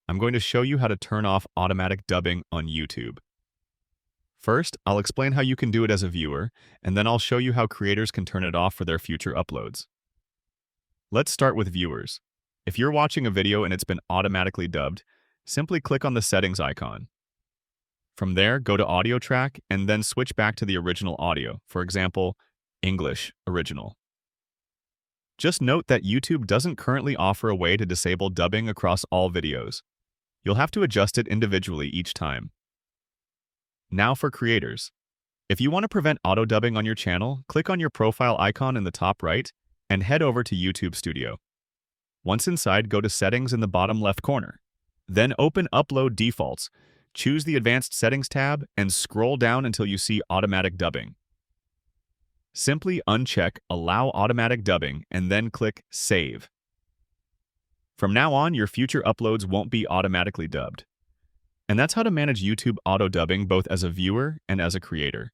I'm going to show you how to turn off automatic dubbing on YouTube. First, I'll explain how you can do it as a viewer, and then I'll show you how creators can turn it off for their future uploads. Let's start with viewers. If you're watching a video and it's been automatically dubbed, simply click on the settings icon. From there, go to audio track and then switch back to the original audio, for example, English original. Just note that YouTube doesn't currently offer a way to disable dubbing across all videos. You'll have to adjust it individually each time. Now for creators. If you want to prevent auto-dubbing on your channel, click on your profile icon in the top right and head over to YouTube Studio. Once inside, go to Settings in the bottom left corner. Then open Upload Defaults, choose the Advanced Settings tab, and scroll down until you see Automatic Dubbing. Simply uncheck Allow Automatic Dubbing and then click Save. From now on, your future uploads won't be automatically dubbed. And that's how to manage YouTube auto-dubbing both as a viewer and as a creator.